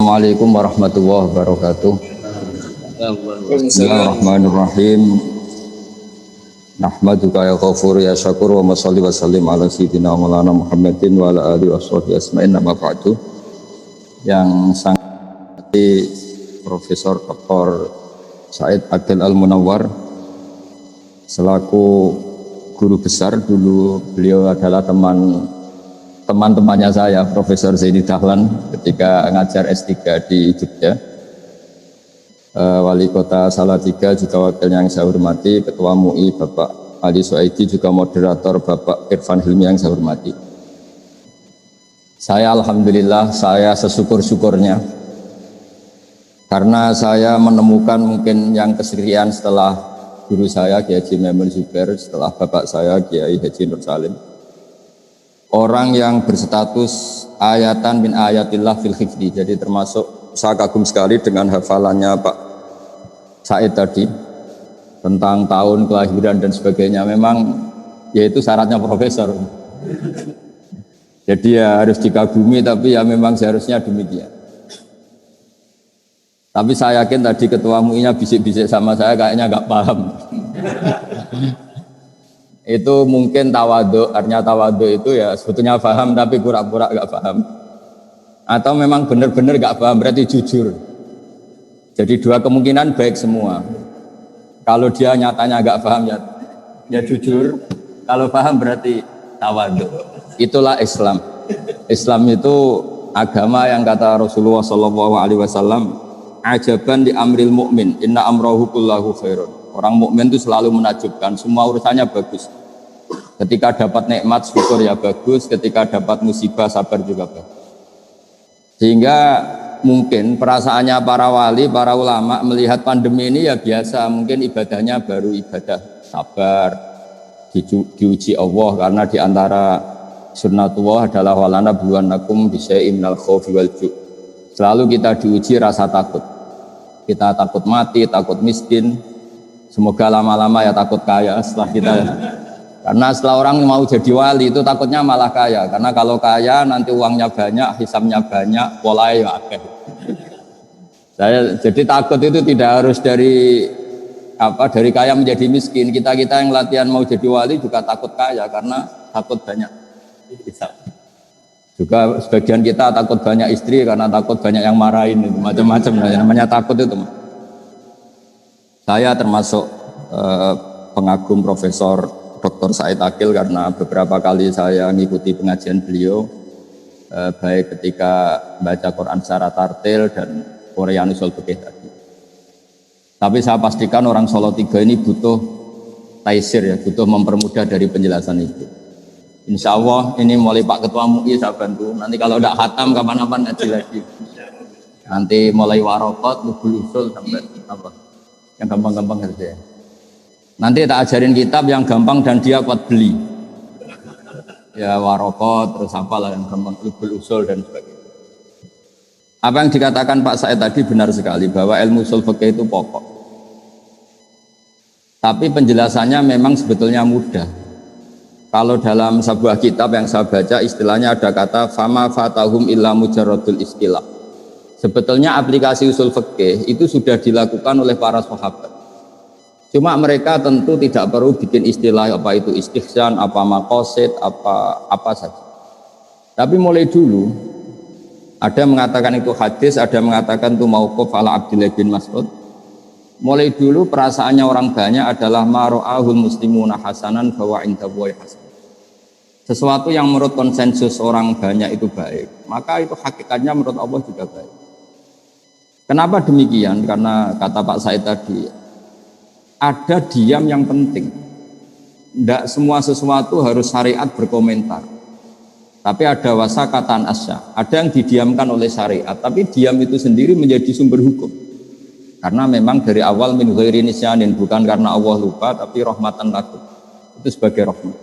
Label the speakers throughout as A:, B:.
A: Assalamualaikum warahmatullahi wabarakatuh. Bismillahirrahmanirrahim. Nahmaduka ya ghafur ya syakur wa salli wa sallim ala sayyidina maulana Muhammadin wa ala alihi washabihi asma'in nama ba'du. Yang sangat Profesor Dr. Said Akil Al-Munawwar selaku guru besar, dulu beliau adalah teman-temannya saya, Profesor Zaini Dahlan, ketika ngajar S3 di Jogja. Wali Kota Salatiga juga wakilnya yang saya hormati, Ketua MUI Bapak Ali Suaidi, juga moderator Bapak Irfan Hilmi yang saya hormati. Saya alhamdulillah, saya sesyukur-syukurnya karena saya menemukan mungkin yang kesekian setelah guru saya Kiai Haji Maimun Zubair, setelah bapak saya Kiai Haji Nur Salim, orang yang berstatus ayatan min ayatillah fil hifdi. Jadi termasuk saya kagum sekali dengan hafalannya Pak Said tadi tentang tahun kelahiran dan sebagainya. Memang yaitu syaratnya profesor. Jadi ya harus dikagumi, tapi ya memang seharusnya demikian. Tapi saya yakin tadi ketua MUI-nya bisik-bisik sama saya kayaknya nggak paham. Itu mungkin tawadhu, artinya tawadhu itu ya sebetulnya paham tapi pura-pura nggak paham. Atau memang benar-benar nggak paham, berarti jujur. Jadi dua kemungkinan baik semua. Kalau dia nyatanya nggak paham ya jujur. Kalau paham berarti tawadhu. Itulah Islam. Islam itu agama yang kata Rasulullah SAW, ajaban di amril mukmin, inna amrahu kullahu khairun. Orang mukmin itu selalu menakjubkan, semua urusannya bagus. Ketika dapat nikmat syukur ya bagus, ketika dapat musibah sabar juga bagus. Sehingga mungkin perasaannya para wali, para ulama melihat pandemi ini ya biasa, mungkin ibadahnya baru ibadah sabar, diuji Allah, karena diantara sunnatullah adalah walana bluwanakum bisyai'im minal khaufi wal ju'. Selalu kita diuji rasa takut. Kita takut mati, takut miskin. Semoga lama-lama ya takut kaya setelah kita. Karena setelah orang mau jadi wali itu takutnya malah kaya. Karena kalau kaya nanti uangnya banyak, hisabnya banyak, polanya akeh. Jadi takut itu tidak harus dari kaya menjadi miskin. Kita yang latihan mau jadi wali juga takut kaya karena takut banyak hisab. Juga sebagian kita takut banyak istri karena takut banyak yang marahin, itu macam-macam. Namanya takut itu. Saya termasuk pengagum Profesor Dr. Said Akil karena beberapa kali saya mengikuti pengajian beliau, baik ketika baca Quran secara tartil dan Quran usul fikih tadi. Tapi saya pastikan orang Solo 3 ini butuh taisir, ya, butuh mempermudah dari penjelasan itu. Insya Allah ini mulai Pak Ketua MUI saya bantu. Nanti kalau tidak khatam kapan-kapan ngaji lagi. Nanti mulai warokot, lubul usul sampai apa? Yang gampang-gampang saja. Nanti tak ajarin kitab yang gampang dan dia kuat beli. Ya warokot, terus apalah yang gampang, lubul usul dan sebagainya. Apa yang dikatakan Pak Said tadi benar sekali bahwa ilmu usul fikih itu pokok. Tapi penjelasannya memang sebetulnya mudah. Kalau dalam sebuah kitab yang saya baca istilahnya ada kata fama fatahum illa mujarradul istilah. Sebetulnya aplikasi usul fikih itu sudah dilakukan oleh para sahabat. Cuma mereka tentu tidak perlu bikin istilah apa itu istihsan, apa maqasid, apa saja. Tapi mulai dulu ada mengatakan itu hadis, ada mengatakan itu mauquf ala Abdullah bin Mas'ud. Mulai dulu perasaannya orang banyak adalah maro'ahul muslimuna hasanan bahwa indallahi hasan. Sesuatu yang menurut konsensus orang banyak itu baik, maka itu hakikatnya menurut Allah juga baik. Kenapa demikian? Karena kata Pak Said tadi, ada diam yang penting. Tidak semua sesuatu harus syariat berkomentar. Tapi ada wasakatan asya, ada yang didiamkan oleh syariat, tapi diam itu sendiri menjadi sumber hukum. Karena memang dari awal min ghairi nisyanin, bukan karena Allah lupa tapi rahmatan lakum. Itu sebagai rahmat.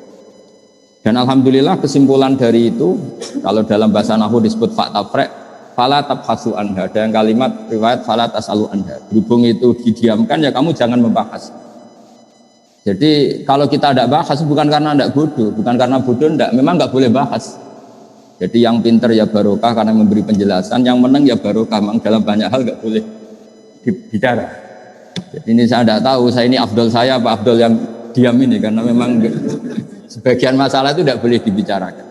A: Dan alhamdulillah kesimpulan dari itu, kalau dalam bahasa nahwu disebut faktafrek, fala tabhasu anha. Ada yang kalimat riwayat fala tasalu anha. Berhubung itu didiamkan ya kamu jangan membahas. Jadi kalau kita tidak bahas bukan karena tidak bodoh, bukan karena bodoh tidak, memang nggak boleh bahas. Jadi yang pinter ya barokah karena memberi penjelasan, yang menang ya barokah. Memang dalam banyak hal nggak boleh bicara. Jadi ini saya tidak tahu, saya ini afdol saya apa afdol yang diam ini, karena memang sebagian masalah itu tidak boleh dibicarakan.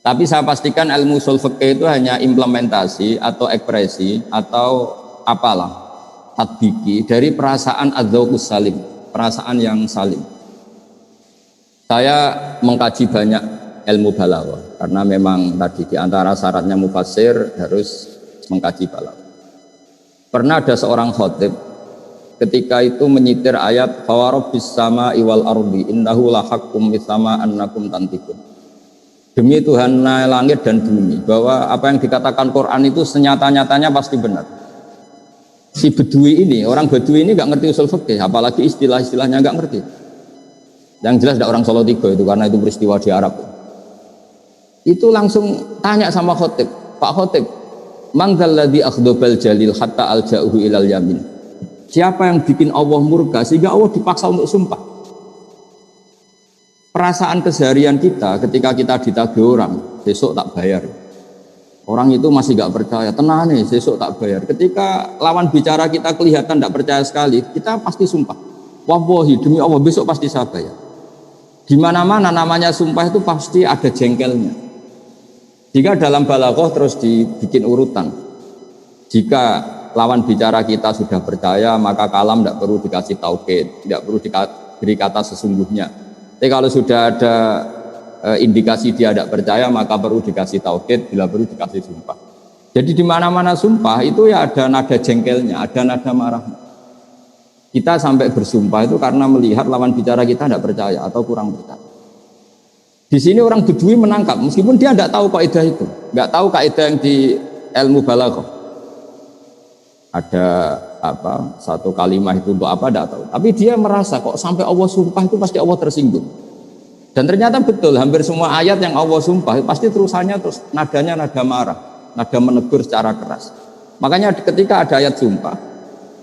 A: Tapi saya pastikan ilmu ushul fikih itu hanya implementasi atau ekspresi atau apalah tatbiki dari perasaan adzauqus salim, perasaan yang salim. Saya mengkaji banyak ilmu balaghah karena memang tadi di antara syaratnya mufassir harus mengkaji balaghah. Pernah ada seorang khatib ketika itu menyitir ayat fawarabbis samaa'i wal ardi innahu lahaqqum mitsama annakum tantiqun. Demi Tuhan langit dan bumi, bahwa apa yang dikatakan Quran itu senyata-nyatanya pasti benar. Si Bedui ini, orang Bedui ini nggak ngerti usul fikih, apalagi istilah-istilahnya nggak ngerti. Yang jelas ada orang Solo Tiga itu, karena itu peristiwa di Arab. Itu langsung tanya sama khotib, Pak Khotib, mangzalladzi akhdobal jalil hatta alja'uhu ilal yamin. Siapa yang bikin Allah murka sehingga Allah dipaksa untuk sumpah? Perasaan keseharian kita ketika kita ditagih orang, besok tak bayar. Orang itu masih gak percaya, tenang nih, besok tak bayar. Ketika lawan bicara kita kelihatan tidak percaya sekali, kita pasti sumpah. Wallahi, demi Allah besok pasti saya bayar. Di mana-mana namanya sumpah itu pasti ada jengkelnya. Jika dalam balaghah terus dibikin urutan, jika lawan bicara kita sudah percaya, maka kalam tidak perlu dikasih taukid, tidak perlu diberi kata sesungguhnya. Tapi kalau sudah ada indikasi dia tidak percaya, maka perlu dikasih taukid, bila perlu dikasih sumpah. Jadi di mana-mana sumpah itu ya ada nada jengkelnya, ada nada marah. Kita sampai bersumpah itu karena melihat lawan bicara kita tidak percaya atau kurang percaya. Di sini orang Bedui menangkap, meskipun dia tidak tahu kaidah itu, nggak tahu kaidah yang di ilmu balaghah. Ada apa satu kalimat itu untuk apa tidak tahu, tapi dia merasa kok sampai Allah sumpah itu pasti Allah tersinggung. Dan ternyata betul, hampir semua ayat yang Allah sumpah pasti terusannya terus nadanya nada marah, nada menegur secara keras. Makanya ketika ada ayat sumpah,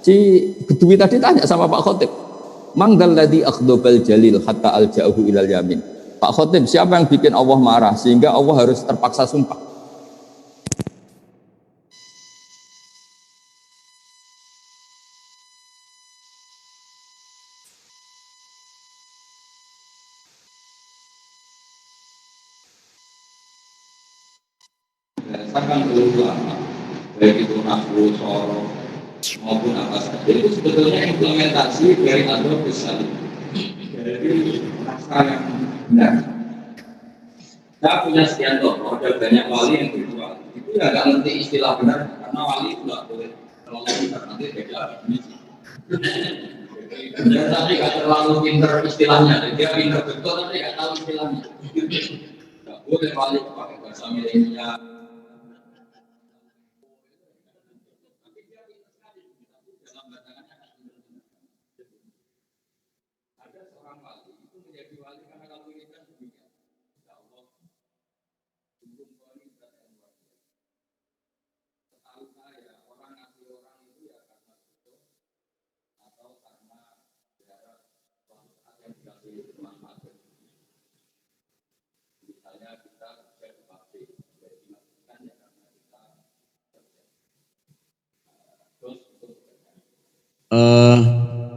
A: si Bedui tadi tanya sama Pak Khotib, mangdalladzi akhdobal jalil hatta alja'uhu ilal yamin. Pak Khotib, siapa yang bikin Allah marah sehingga Allah harus terpaksa sumpah? Berdasarkan ulama, baik itu nahwu, sorof maupun apa saja, itu sebetulnya implementasi dari adzauqus salim, dari rasa yang benar. Saya punya sekian contoh, ada banyak wali yang berjual, itu ya nggak ngerti istilah benar, karena wali itu nggak boleh terlalu pintar, nanti beda definisi. Dan tapi nggak terlalu pintar istilahnya, dia pintar betul tapi nggak tahu istilahnya. Nggak boleh wali pakai bahasa milenial.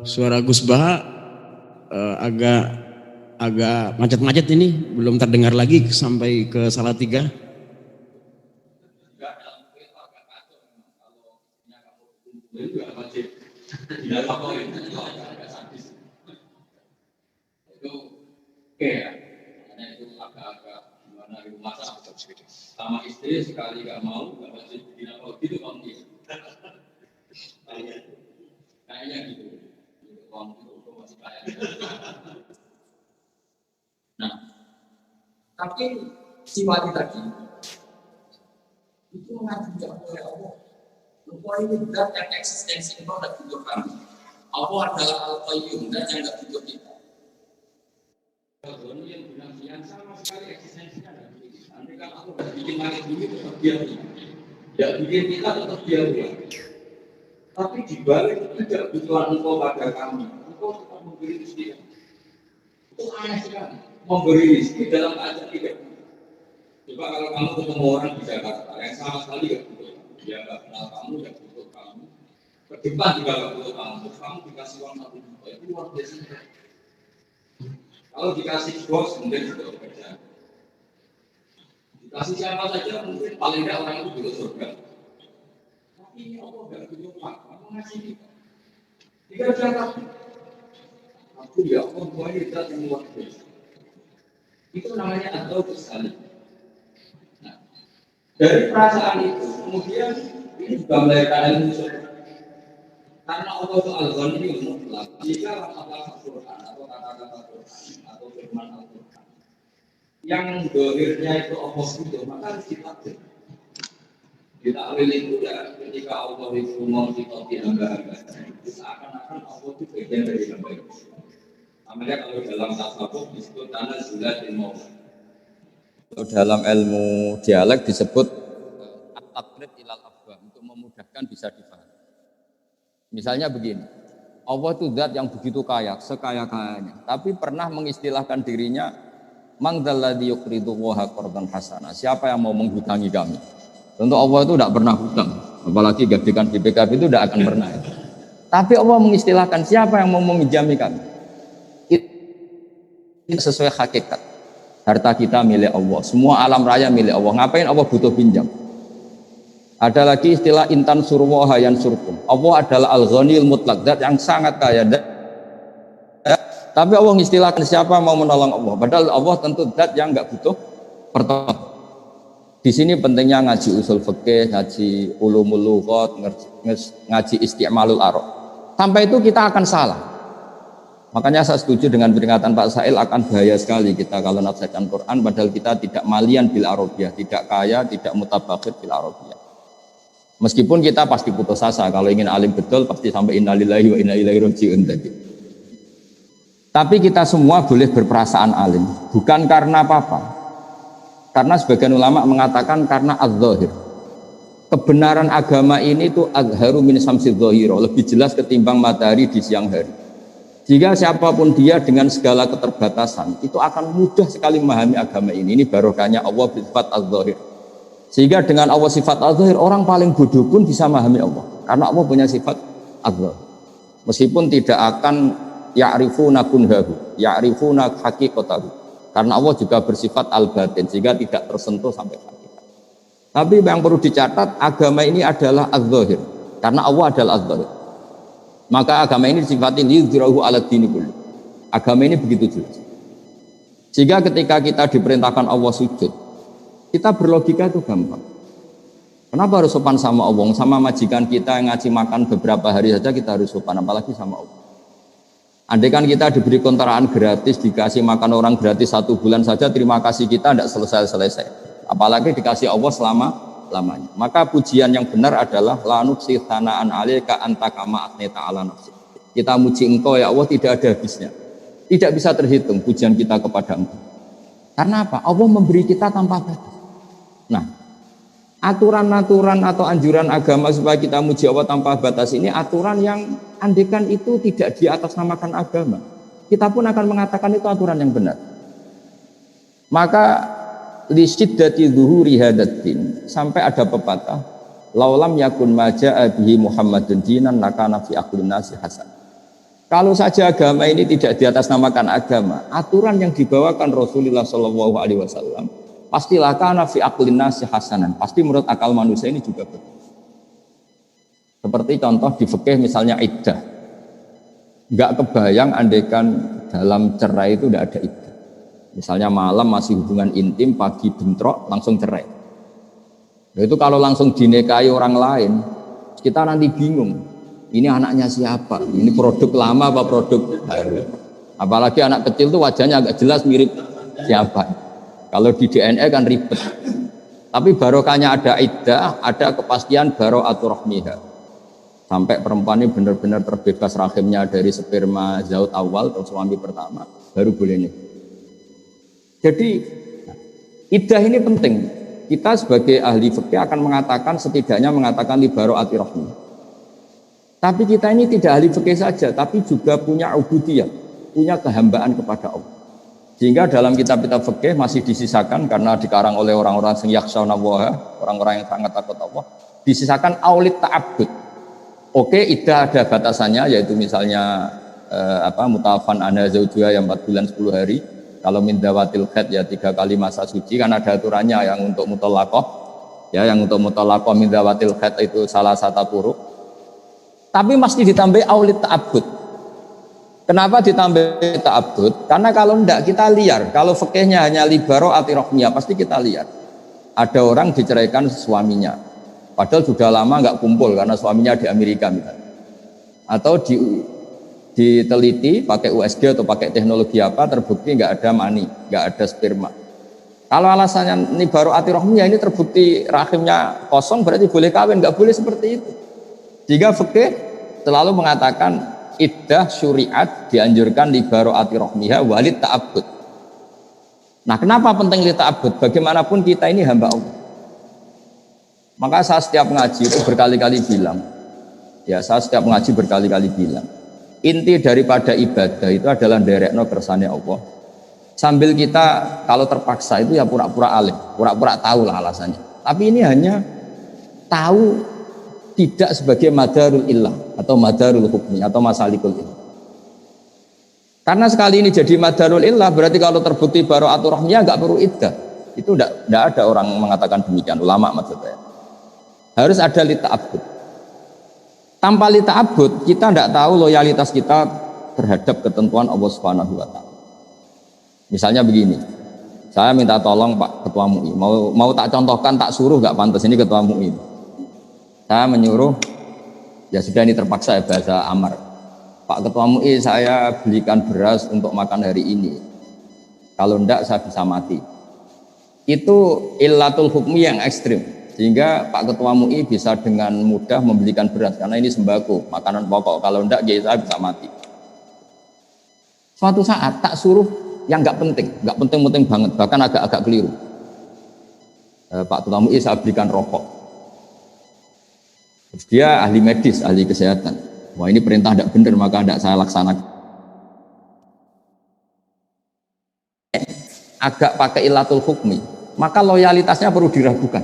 B: Suara Gus Baha agak macet-macet ini, belum terdengar lagi sampai ke Salatiga.
A: Oke ya, karena itu agak-agak gimana di rumah sama istri sekali nggak mau nggak wajib bikin apa gitu bang dia. Kayaknya gitu, bang itu masih kayak. Nah, tapi si wali tadi itu mengajukan oleh Allah. Allah ini berat yang eksistensi itu tidak butuh kami. Allah adalah Al-Qayyum dan yang tidak butuh kita. Kalau yang bilang sama sekali eksistensinya tidak begitu. Nanti kan aku bikin langit bumi tetap dia punya. Ya bikin kita tetap dia punya. Tapi di balik tidak kebutuhan engkau pada kami, engkau tetap memberi rezeki. Itu aneh sekali. Memberi rezeki dalam keadaan tidak. Coba kalau kamu ketemu orang di Jakarta yang sama sekali nggak butuh, dia nggak kenal kamu, nggak butuh kamu, ke depan juga nggak butuh kamu, terus kamu dikasih uang 1 juta, itu luar biasa. Kalau dikasih bos mungkin sudah bekerja, dikasih siapa saja mungkin paling nggak orang itu butuh surga. Tapi ini Allah nggak butuh uang, kamu ngasih kita. Tiga jarak, aku ya Allah semuanya kita yang luar biasa. Itu namanya atau sekali. Dari perasaan itu, kemudian ini juga melahirkan ilmu surga. Karena Allah itu al-Ghani mutlak. Jika kata-kata Quran atau kata-kata Quran atau firman Al-Quran yang dohirnya itu Allah itu, maka harus ditakdir. Ditakwil itu ya, ketika Allah itu mau ditopi hamba-hamba, itu seakan-akan Allah itu bagian dari hamba itu. Namanya kalau dalam tasawuf disebut tanah zulatil maut. Dalam ilmu dialek disebut at-taqrib ilal afwah, untuk memudahkan bisa dipahami. Misalnya begini, Allah itu zat yang begitu kaya, sekaya-kayanya, tapi pernah mengistilahkan dirinya man dzalladzi yuqridu Allaha qardan hasanah. Siapa yang mau menghutangi kami? Tentu Allah itu tidak pernah hutang, apalagi gadekan BPKB itu tidak akan pernah. Tapi Allah mengistilahkan siapa yang mau meminjami kami? Itu sesuai hakikat. Harta kita milik Allah, semua alam raya milik Allah. Ngapain Allah butuh pinjam? Ada lagi istilah intan surwaha yan surkum. Allah adalah al-ghaniyul mutlaq, zat yang sangat kaya. Tapi Allah mengistilahkan siapa mau menolong Allah. Padahal Allah tentu zat yang enggak butuh pertolongan. Di sini pentingnya ngaji usul fikih, ngaji ulumul lughat, ngaji isti'malul arab. Sampai itu kita akan salah. Makanya saya setuju dengan peringatan Pak Sail, akan bahaya sekali kita kalau nafsirkan Quran padahal kita tidak malian bil arabiyah, tidak kaya, tidak mutabakhir bil arabiyah. Meskipun kita pasti putus asa, kalau ingin alim betul pasti sampai innalillahi wa inna ilaihi raji'un tadi. Tapi kita semua boleh berperasaan alim, bukan karena apa-apa. Karena sebagian ulama mengatakan karena az-zahir. Kebenaran agama ini itu azharu min samsi dzahira, lebih jelas ketimbang matahari di siang hari. Jika siapapun dia dengan segala keterbatasan itu akan mudah sekali memahami agama ini. Ini barokahnya Allah sifat az-zahir. Sehingga dengan Allah sifat az-zahir, orang paling bodoh pun bisa memahami Allah. Karena Allah punya sifat az-zahir. Meskipun tidak akan ya'rifuna kunhahu, ya'rifuna haqiqatahu. Karena Allah juga bersifat al-batin, sehingga tidak tersentuh sampai hakikat. Tapi yang perlu dicatat, agama ini adalah az-zahir. Karena Allah adalah az-zahir. Maka agama ini disifati liyudhirahu ala dini kulli. Agama ini begitu jelas. Sehingga ketika kita diperintahkan Allah sujud, kita berlogika itu gampang. Kenapa harus sopan sama Allah? Sama majikan kita yang ngaji makan beberapa hari saja kita harus sopan, apalagi sama Allah. Andai kan kita diberi kontrakan gratis, dikasih makan orang gratis 1 bulan saja, terima kasih kita tidak selesai-selesai. Apalagi dikasih Allah selama-lamanya. Maka pujian yang benar adalah la nuqsi tsana'an 'alaika anta kama athnita 'ala nafsi. Kita muji engkau ya Allah tidak ada habisnya. Tidak bisa terhitung pujian kita kepada-Mu. Karena apa? Allah memberi kita tanpa batas. Nah, aturan-aturan atau anjuran agama supaya kita muji Allah tanpa batas ini aturan yang andekan itu tidak diatasnamakan agama, kita pun akan mengatakan itu aturan yang benar. Maka li syiddati zuhuri hadatin, sampai ada pepatah laulam yakun maja'a bihi Muhammadun dinan lakana fi aqlin nasi hasan. Kalau saja agama ini tidak diatasnamakan agama, aturan yang dibawakan Rasulullah sallallahu alaihi wasallam pastilah kana fi aqlin nasi hasanan, pasti menurut akal manusia ini juga betul. Seperti contoh di fikih misalnya iddah. Enggak kebayang andaikan dalam cerai itu tidak ada iddah. Misalnya malam masih hubungan intim, pagi bentrok, langsung cerai. Nah, itu kalau langsung dinikahi orang lain, kita nanti bingung. Ini anaknya siapa? Ini produk lama apa produk baru? Apalagi anak kecil tuh wajahnya agak jelas mirip siapa. Kalau di DNA kan ribet. Tapi barokahnya ada iddah, ada kepastian baro'atur rahmiha. Sampai perempuan ini benar-benar terbebas rahimnya dari sperma zaut awal atau suami pertama, baru boleh nikah. Jadi iddah ini penting. Kita sebagai ahli fikih akan mengatakan, setidaknya mengatakan li baro'ati rahmi. Tapi kita ini tidak ahli fikih saja, tapi juga punya ubudiyah, punya kehambaan kepada Allah. Sehingga dalam kitab-kitab fikih masih disisakan karena dikarang oleh orang-orang yang yakhshawnallaha, orang-orang yang sangat takut Allah, disisakan aulit ta'abbud. Oke, iddah ada batasannya, yaitu misalnya mutafan ana zaujuha yang 4 bulan 10 hari. Kalau min dawatil khaid ya 3 kali masa suci, kan ada aturannya. Yang untuk mutallaqah, ya yang untuk mutallaqah min dawatil khaid itu salah satu puru. Tapi mesti ditambah aulit ta'abbud. Kenapa ditambah ta'abbud? Karena kalau enggak kita liar. Kalau fikihnya hanya libaro atirohmiyah, pasti kita liar. Ada orang diceraikan suaminya, padahal sudah lama enggak kumpul karena suaminya di Amerika misalnya. Atau diteliti pakai USG atau pakai teknologi apa, terbukti enggak ada mani, enggak ada sperma. Kalau alasannya libaro atirohmiyah, ini terbukti rahimnya kosong, berarti boleh kawin, enggak boleh seperti itu. Jika fikih selalu mengatakan iddah syuriat dianjurkan libaro atirohmiha walid ta'abbud. Nah, kenapa penting li ta'abbud? Bagaimanapun kita ini hamba Allah. Maka saya setiap ngaji itu berkali-kali bilang, inti daripada ibadah itu adalah nderekno kersane Allah. Sambil kita kalau terpaksa itu ya pura-pura alim, pura-pura tahu lah alasannya. Tapi ini hanya tahu tidak sebagai madarul illah atau madarul hukmi atau masalikul illah. Karena sekali ini jadi madarul illah, berarti kalau terbukti bara'atul rahmiyah enggak perlu iddah. Itu enggak ada orang mengatakan demikian, ulama maksudnya. Harus ada li ta'abbud. Tanpa li ta'abbud kita enggak tahu loyalitas kita terhadap ketentuan Allah Subhanahu wa taala. Misalnya begini. Saya minta tolong Pak Ketua MUI, mau tak contohkan, tak suruh enggak pantas, ini Ketua MUI. Saya menyuruh, ya sudah ini terpaksa ya bahasa amar. Pak Ketua MUI, saya belikan beras untuk makan hari ini. Kalau enggak saya bisa mati. Itu illatul hukmi yang ekstrim. Sehingga Pak Ketua MUI bisa dengan mudah membelikan beras karena ini sembako, makanan pokok. Kalau enggak ya saya bisa mati. Suatu saat tak suruh yang enggak penting banget, bahkan agak keliru. Pak Ketua MUI saya belikan rokok. Dia ahli medis, ahli kesehatan. Wah, ini perintah tidak benar, maka tidak saya laksanakan. Agak pakai ilatul hukmi, maka loyalitasnya perlu diragukan.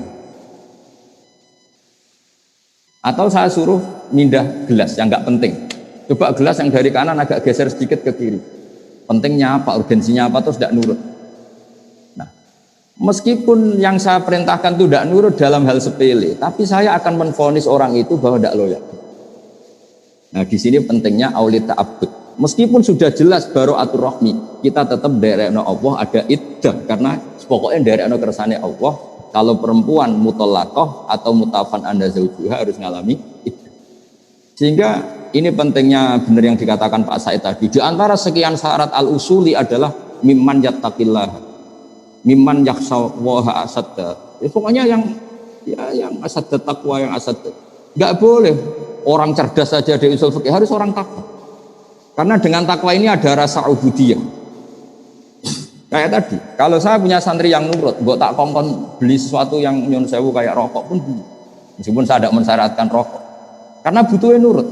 A: Atau saya suruh mindah gelas yang nggak penting. Coba gelas yang dari kanan agak geser sedikit ke kiri. Pentingnya apa, urgensinya apa, terus tidak nurut. Meskipun yang saya perintahkan itu tidak nurut dalam hal sepele, tapi saya akan menvonis orang itu bahwa tidak loyal. Nah, di sini pentingnya aulit ta'abbud. Meskipun sudah jelas bara'atul rahmi, kita tetap nderekno Allah, ada iddah, karena pokoknya nderekno kersane Allah. Kalau perempuan mutallaqah atau mutafan anda zaujuha harus ngalami iddah. Sehingga ini pentingnya benar yang dikatakan Pak Said tadi. Di antara sekian syarat al-usuli adalah mimman yattaqillah, mimman yakhshawaha asadda. Pokoknya yang asadda taqwa, yang asadda. Enggak boleh orang cerdas saja di usul fikih, harus orang takwa. Karena dengan takwa ini ada rasa ubudiyah. Kayak tadi, kalau saya punya santri yang nurut, mbok tak kongkon beli sesuatu yang nyun sewu kayak rokok pun beli. Meskipun saya tidak mensyaratkan rokok. Karena butuhnya nurut.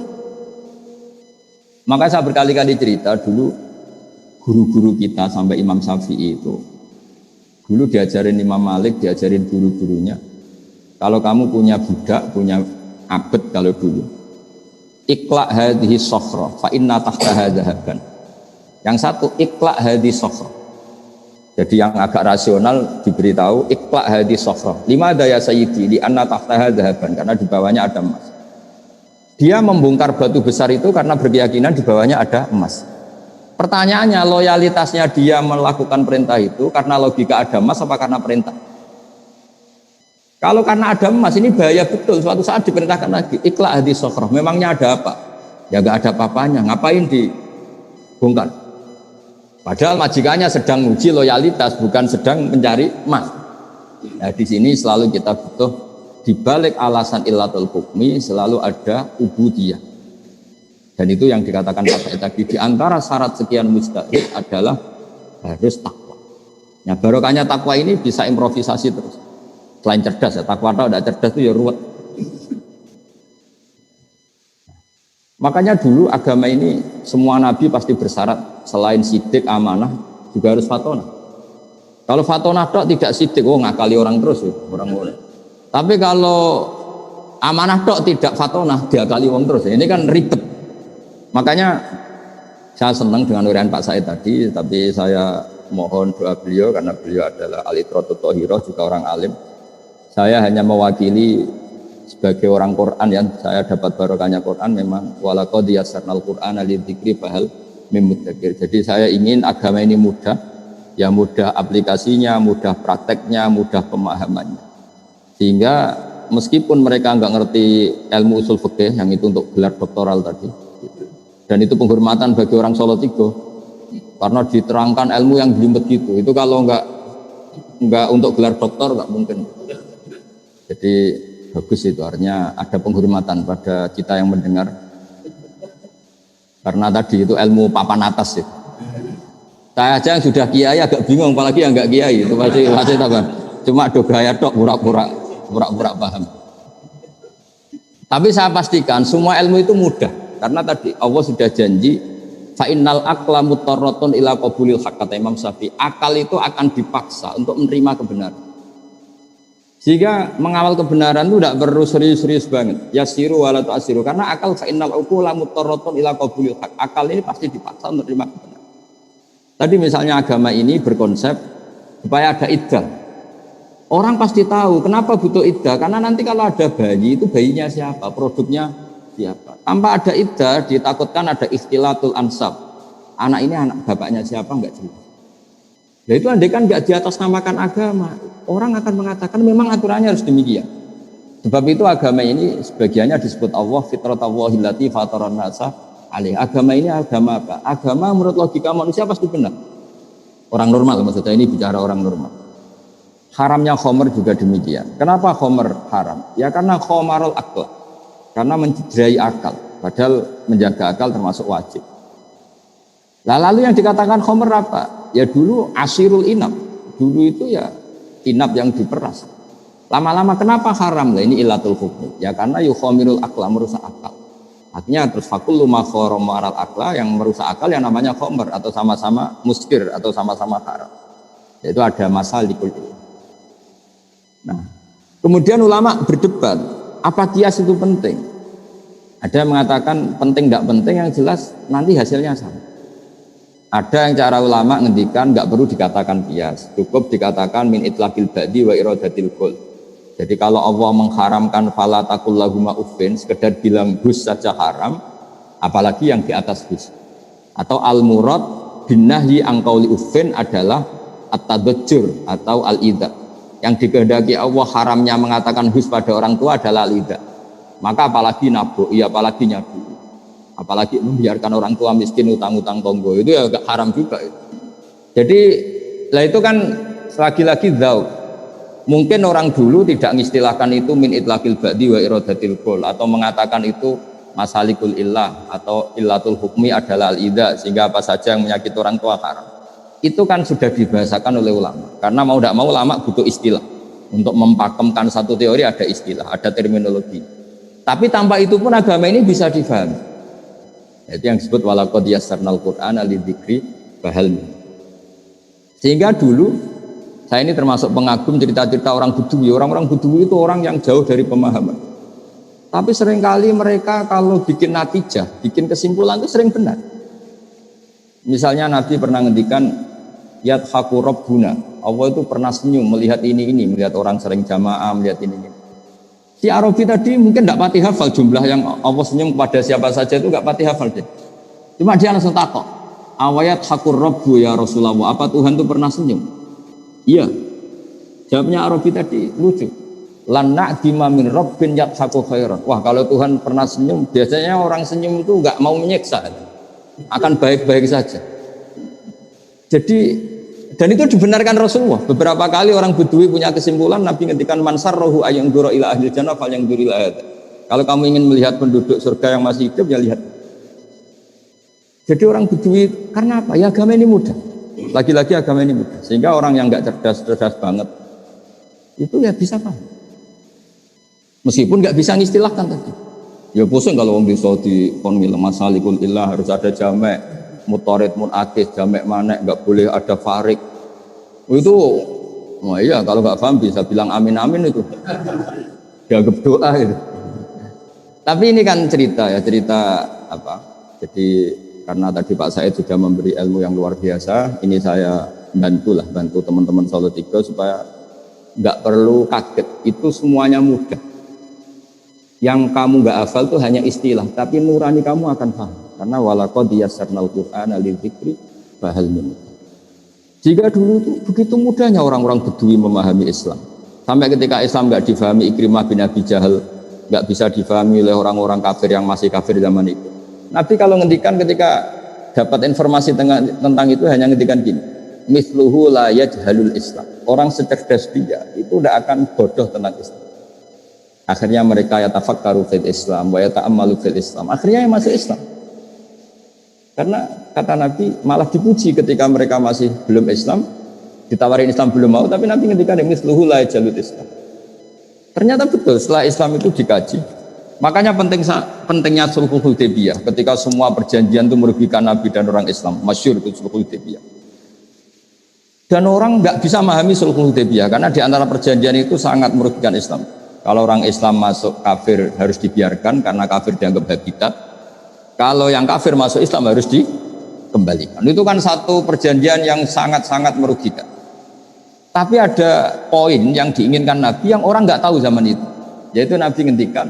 A: Maka saya berkali-kali cerita dulu guru-guru kita sampai Imam Syafi'i itu. Dulu diajarin Imam Malik, diajarin guru-gurunya. Kalau kamu punya budak, punya abed kalau dulu, iqla' hadhihi sokhra fa inna tahtaha dhahaban. Yang satu, iqla' hadhihi sokhra. Jadi yang agak rasional diberitahu, iqla' hadhihi sokhra. Lima daya sayyidi, li anna tahtaha dhahaban. Karena di bawahnya ada emas. Dia membongkar batu besar itu karena berkeyakinan di bawahnya ada emas. Pertanyaannya, loyalitasnya dia melakukan perintah itu karena logika ada emas apa karena perintah? Kalau karena ada emas, ini bahaya betul. Suatu saat diperintahkan lagi, iqla' hadhihi sokhra. Memangnya ada apa? Ya gak ada apa-apanya. Ngapain dibongkar? Padahal majikannya sedang uji loyalitas, bukan sedang mencari emas. Nah, di sini selalu kita butuh, di balik alasan illatul hukmi selalu ada ubudiyah. Dan itu yang dikatakan Pak Said tadi, di antara syarat sekian mustahil adalah harus takwa. Ya, barokahnya takwa ini bisa improvisasi terus. Selain cerdas ya, takwa atau tidak cerdas itu ya ruwet. Makanya dulu agama ini semua nabi pasti bersyarat selain sidik, amanah, juga harus fatonah. Kalau fatonah tok tidak sidik, ngakali orang terus ya, orang boleh. Tapi kalau amanah tok tidak fatonah, diakali orang terus. Ini kan ribet. Makanya saya senang dengan urian Pak Said tadi, tapi saya mohon doa beliau karena beliau adalah alitratul thohiroh, juga orang alim. Saya hanya mewakili sebagai orang Quran yang saya dapat barokahnya Quran, memang walaqad yassarnal Qur'ana lidzikri fahal mim mudzakir. Jadi saya ingin agama ini mudah, ya mudah aplikasinya, mudah prakteknya, mudah pemahamannya. Sehingga meskipun mereka nggak ngerti ilmu usul fikih yang itu untuk gelar doktoral tadi, dan itu penghormatan bagi orang Solo Tigo karena diterangkan ilmu yang jelimet gitu. Itu kalau nggak untuk gelar doktor nggak mungkin. Jadi bagus itu, artinya ada penghormatan pada kita yang mendengar. Karena tadi itu ilmu papan atas ya. Saya aja yang sudah kiai agak bingung, apalagi yang nggak kiai itu masih apa? Cuma do gaya tok pura-pura paham. Tapi saya pastikan semua ilmu itu mudah, karena tadi Allah sudah janji fa innal aqla mutarratun ila qabulil haqq, kata Imam Syafi'i. Akal itu akan dipaksa untuk menerima kebenaran. Sehingga mengawal kebenaran itu tidak perlu serius-serius banget. Yasiru wala tu'asiru, karena akal fa innal uqula mutarratun ila qabulil haqq. Akal ini pasti dipaksa untuk menerima kebenaran. Tadi misalnya agama ini berkonsep supaya ada iddah. Orang pasti tahu kenapa butuh iddah, karena nanti kalau ada bayi itu bayinya siapa, produknya siapa. Tanpa ada iddah ditakutkan ada ikhtilatul ansab. Anak ini anak bapaknya siapa enggak jelas. Nah itu andai kan enggak diatasnamakan agama, orang akan mengatakan memang aturannya harus demikian. Sebab itu agama ini sebagiannya disebut Allah fitratallahi allati fataran nasa alaih. Agama ini agama apa? Agama menurut logika manusia pasti benar. Orang normal maksudnya, ini bicara orang normal. Haramnya khomer juga demikian. Kenapa khomer haram? Ya karena khomarul akal, karena mencederai akal. Padahal menjaga akal termasuk wajib. Lalu yang dikatakan khomer apa? Ya dulu asirul inab. Dulu itu ya inab yang diperas. Lama-lama kenapa haram? Lah ini ilatul hukmi. Ya karena yukhomirul akla, merusak akal. Artinya terus fakullu ma khoromaral akla, yang merusak akal yang namanya khomer, atau sama-sama muskir, atau sama-sama haram. Yaitu ada masalikul ilm. Nah, kemudian ulama berdebat, apa kias itu penting? Ada yang mengatakan penting tidak penting, yang jelas nanti hasilnya sama. Ada yang cara ulama ngendikan nggak perlu dikatakan kias, cukup dikatakan min itlaqil ba'di wa iradatil qul. Jadi kalau Allah mengharamkan fala taqul lahuma uffin, sekedar bilang hus saja haram, apalagi yang di atas hus. Atau al murad bin nahyi an qauli uffin adalah at-tadajjur atau al-idza. Yang dikehendaki Allah haramnya mengatakan hus pada orang tua adalah al-idza. Maka apalagi naboi, apalagi nyabu, apalagi membiarkan orang tua miskin utang-utang tonggo, itu ya agak haram juga. Jadi lah itu kan lagi-lagi dzauq. Mungkin orang dulu tidak mengistilahkan itu min itlaqil ba'di wa iradatil qul, atau mengatakan itu masalikul illah atau illatul hukmi adalah al-idza, sehingga apa saja yang menyakiti orang tua haram. Itu kan sudah dibahasakan oleh ulama, karena mau tidak mau ulama butuh istilah untuk mempakemkan satu teori, ada istilah, ada terminologi. Tapi tanpa itu pun agama ini bisa difahami. Itu yang disebut walaqad yassarnal Qur'ana lidzikri fahal. Sehingga dulu saya ini termasuk pengagum cerita-cerita orang Buduwi. Orang-orang Buduwi itu orang yang jauh dari pemahaman. Tapi seringkali mereka kalau bikin natijah, bikin kesimpulan itu sering benar. Misalnya Nabi pernah ngendikan yadhaku rabbuna, Allah itu pernah senyum melihat ini, melihat orang sering jamaah, melihat ini. Si Arabi tadi mungkin tidak pati hafal jumlah yang Allah senyum kepada siapa saja, itu tidak pati hafal dia. Cuma dia langsung takok, awayat hakur rabbu ya Rasulullah, apa Tuhan itu pernah senyum? Iya. Jawabnya Arabi tadi lucu. Lan na'dima min rabbin yadhaku khairan. Wah, kalau Tuhan pernah senyum, biasanya orang senyum itu enggak mau menyiksa, akan baik-baik saja. Jadi, dan itu dibenarkan Rasulullah. Beberapa kali orang Buduwi punya kesimpulan, Nabi ngendikan mansar rohu ayang duro ila ahli jannah fal yang duri ila. Kalau kamu ingin melihat penduduk surga yang masih hidup, ya lihat. Jadi orang Buduwi, karena apa? Ya agama ini mudah. Lagi-lagi agama ini mudah. Sehingga orang yang enggak cerdas banget, itu ya bisa paham. Meskipun enggak bisa ngistilahkan tadi. Ya pusing kalau orang bisa di konmil masalikul illah harus ada jamek. mutorid, munakis, jamek manek, nggak boleh ada farik. Itu, oh iya kalau nggak paham bisa bilang amin amin itu. Dianggap doa itu. Tapi ini kan cerita ya, cerita apa? Jadi karena tadi Pak Said sudah memberi ilmu yang luar biasa, ini saya bantu teman-teman Solo 3 supaya nggak perlu kaget. Itu semuanya mudah. Yang kamu nggak hafal itu hanya istilah, tapi nurani kamu akan paham. Karena walaqad yassarnal Qur'ana lidzikri fahal min muddakir. Jika dulu itu begitu mudahnya orang-orang Bedui memahami Islam. Sampai ketika Islam nggak difahami Ikrimah bin Abi Jahal, nggak bisa difahami oleh orang-orang kafir yang masih kafir zaman itu. Nabi kalau ngendikan ketika dapat informasi tentang itu hanya ngendikan gini, misluhu la yajhalul Islam. Orang secerdas dia itu tidak akan bodoh tentang Islam. Akhirnya mereka yatafakkaru fil Islam wa yata'ammalu fil Islam. Akhirnya yang masuk Islam. Karena kata Nabi malah dipuji ketika mereka masih belum Islam, ditawarin Islam belum mau, tapi Nabi ngendikan misluhu la yajhalul Islam. Ternyata betul setelah Islam itu dikaji. Makanya pentingnya Sulhul Hudaybiyah ketika semua perjanjian itu merugikan Nabi dan orang Islam. Masyhur itu Sulhul Hudaybiyah. Dan orang nggak bisa memahami Sulhul Hudaybiyah karena di antara perjanjian itu sangat merugikan Islam. Kalau orang Islam masuk kafir harus dibiarkan karena kafir dianggap habitat. Kalau yang kafir masuk Islam harus dikembalikan. Itu kan satu perjanjian yang sangat-sangat merugikan. Tapi ada poin yang diinginkan Nabi yang orang nggak tahu zaman itu. Yaitu Nabi ngendikan,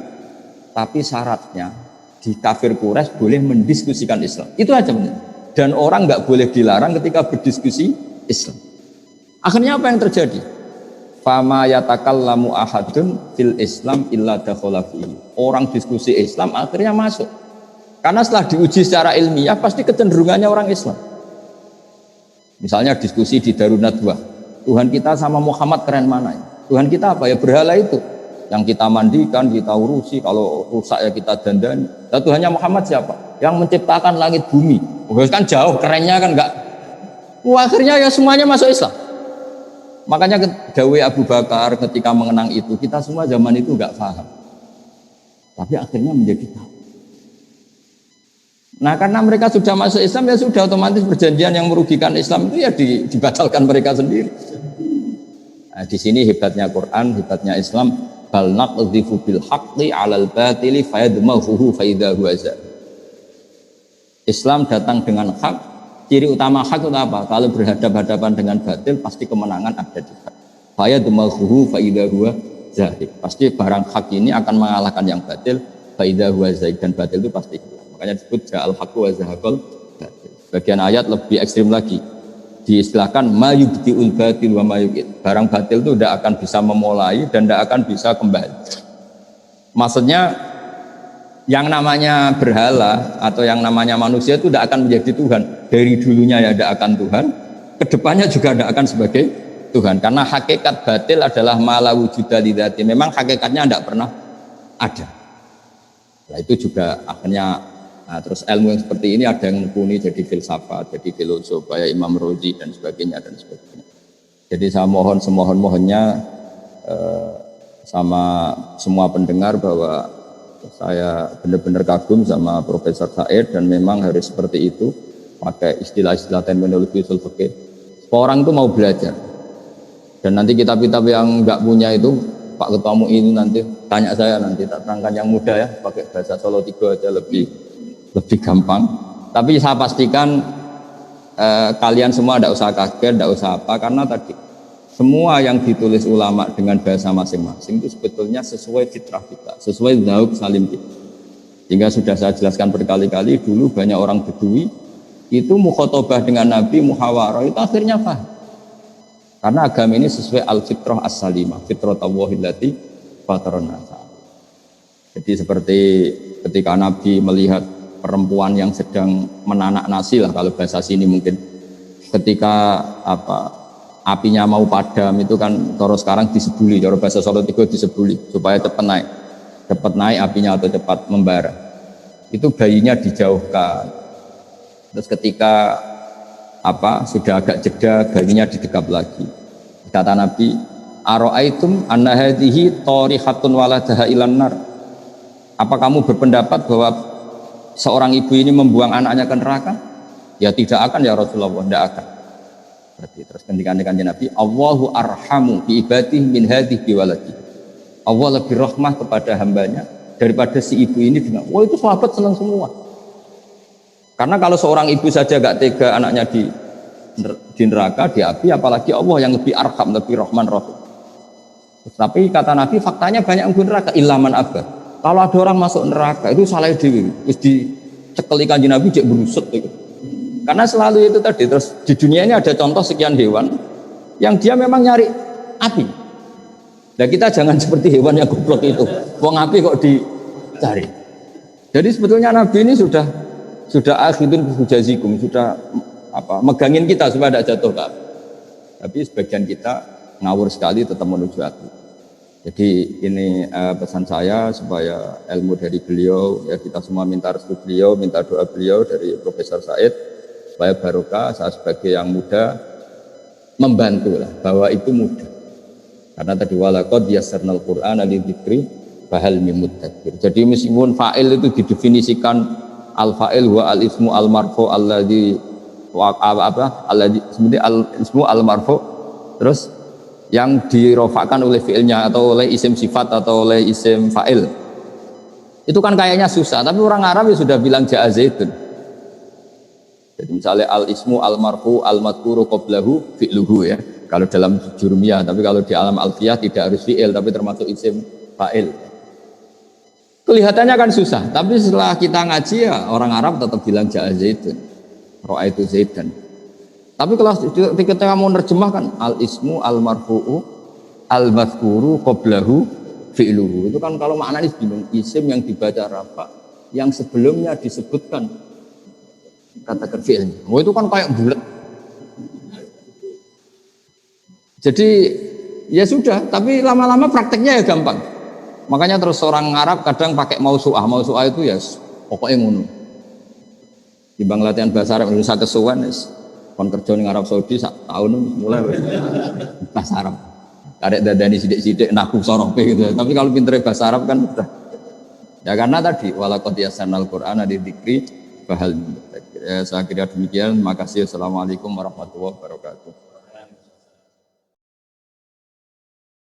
A: tapi syaratnya di kafir Quraisy boleh mendiskusikan Islam. Itu aja benar. Dan orang nggak boleh dilarang ketika berdiskusi Islam. Akhirnya apa yang terjadi? Fama yatakallamu ahadun fil Islam illa dakhala fihi. Orang diskusi Islam akhirnya masuk. Karena setelah diuji secara ilmiah pasti kecenderungannya orang Islam. Misalnya diskusi di Darun Nadwah. Tuhan kita sama Muhammad keren mana ya? Tuhan kita apa ya? Berhala itu. Yang kita mandikan, kita urusi, kalau rusak ya kita dandani. Dan Tuhannya Muhammad siapa? Yang menciptakan langit bumi. Kan jauh, kerennya kan enggak. Wah, akhirnya ya semuanya masuk Islam. Makanya dawe Abu Bakar ketika mengenang itu, kita semua zaman itu enggak paham. Tapi akhirnya menjadi tahu. Nah karena mereka sudah masuk Islam ya sudah otomatis perjanjian yang merugikan Islam itu ya dibatalkan mereka sendiri. Nah, di sini hebatnya Quran, hebatnya Islam. Bal naqdhifu bil haqqi 'alal batili fayadmaghuhu fa idza huwa zahir. Islam datang dengan hak. Ciri utama hak itu apa? Kalau berhadapan-hadapan dengan batil pasti kemenangan ada di hak. Fayadmaghuhu fa idza huwa zahir. Pasti barang hak ini akan mengalahkan yang batil fa idza huwa zahir, dan batil itu pasti hilang. Makanya disebut ja'al haqqu wa zahaqal batil. Bagian ayat lebih ekstrim lagi. Diistilahkan mayubdiul batil wa mayuqid. Barang batil itu tidak akan bisa memulai dan tidak akan bisa kembali. Maksudnya yang namanya berhala atau yang namanya manusia itu tidak akan menjadi Tuhan. Dari dulunya ya tidak akan Tuhan, kedepannya juga tidak akan sebagai Tuhan. Karena hakikat batil adalah mala wujuda lidzati. Memang hakikatnya tidak pernah ada. Nah itu juga akhirnya. Nah, terus ilmu yang seperti ini ada yang mumpuni jadi filsafat, jadi filosof, kayak Imam Razi dan sebagainya dan sebagainya. Jadi saya mohon semohon-mohonnya sama semua pendengar bahwa saya benar-benar kagum sama Profesor Said dan memang harus seperti itu, pakai istilah-istilah terminologi usul fikih. Orang itu mau belajar. Dan nanti kitab-kitab yang enggak punya itu Pak Ketua MUI ini nanti tanya saya, nanti tak terangkan yang mudah ya, pakai bahasa Solo 3 aja lebih gampang. Tapi saya pastikan kalian semua tidak usah kaget, tidak usah apa, karena tadi semua yang ditulis ulama dengan bahasa masing-masing itu sebetulnya sesuai fitrah kita, sesuai dzauq salim kita. Hingga sudah saya jelaskan berkali-kali, dulu banyak orang Bedui itu mukhotobah dengan Nabi, muhawarah, itu akhirnya paham. Karena agama ini sesuai al-fitrah as-salimah, fitratallahi fatarana. Jadi seperti ketika Nabi melihat perempuan yang sedang menanak nasi lah, kalau bahasa sini mungkin, ketika apinya mau padam itu kan kalau sekarang disebuli, kalau bahasa Solo 3 disebuli supaya cepat naik apinya atau cepat membara. Itu bayinya dijauhkan. Terus ketika sudah agak jeda, bayinya didekap lagi. Kata Nabi, aro'aitum anna hadhihi tarihatun waladaha ilan nar. Apa kamu berpendapat bahwa seorang ibu ini membuang anaknya ke neraka? Ya tidak akan ya Rasulullah, tidak akan. Berarti terus ketika Nabi, Allahu arhamu bi ibadihi min hadhihi bi waladihi. Allah lebih rahmah kepada hambanya daripada si ibu ini dengan. Wah, itu sahabat senang semua. Karena kalau seorang ibu saja gak tega anaknya di neraka, di api, apalagi Allah yang lebih arham, lebih rahman rahim. Tapi kata Nabi, faktanya banyak yang di neraka, ilaman abad. Kalau ada orang masuk neraka, itu salah dewi. Terus dicekeli kanjeng Nabi, cek berusut. Gitu. Karena selalu itu tadi, terus di dunia ini ada contoh sekian hewan, yang dia memang nyari api. Dan kita jangan seperti hewan yang goblok itu. Wong api kok dicari. Jadi sebetulnya Nabi ini sudah akhidun bihujazikum, sudah megangin kita supaya tidak jatuh ke api. Tapi sebagian kita ngawur sekali tetap menuju api. Jadi ini pesan saya supaya ilmu dari beliau, ya kita semua minta restu beliau, minta doa beliau dari Profesor Said supaya barokah. Saya sebagai yang muda membantu lah bahwa itu mudah. Karena tadi walaqad yassarnal Qur'ana lidzikri fahal mim mudzakir. Jadi meskipun fa'il itu didefinisikan al-fa'il wa al-ismu al-marfu alladzi sebenarnya al-ismu al-marfu, terus yang dirofakkan oleh fi'ilnya atau oleh isim sifat atau oleh isim fa'il itu kan kayaknya susah, tapi orang Arab ya sudah bilang ja'a zaidun. Jadi misalnya al-ismu al-marfu al-madhkuru qablahu fi'luhu ya kalau dalam jurumiyah, tapi kalau di alam alfiyah tidak harus fi'il tapi termasuk isim fa'il. Kelihatannya kan susah, tapi setelah kita ngaji ya orang Arab tetap bilang ja'a zaidun, ra'aitu zaidan. Tapi kalau ketika mau nerjemahkan al-ismu al-marfu'u al-madhkuru qablahu fi'luhu, itu kan kalau maknanya bingung, isim yang dibaca rafa yang sebelumnya disebutkan kata fi'ilnya. Oh, itu kan kayak bulat. Jadi ya sudah, tapi lama-lama prakteknya ya gampang. Makanya terus orang Arab kadang pakai mausu'ah itu ya pokoknya ngono. Timbang latihan bahasa Arab Indonesia kesuwen kon kerja ning Arab Saudi sak tahun mulai bahasa Arab. Karek dadani sidik-sidik naku sorope gitu. Tapi kalau pintere bahasa Arab kan udah. Ya karena tadi walaqad yassarnal Qur'ana lidzikri fahal mudzakir. Ya, saya kira demikian. Terima kasih. Assalamualaikum warahmatullahi wabarakatuh.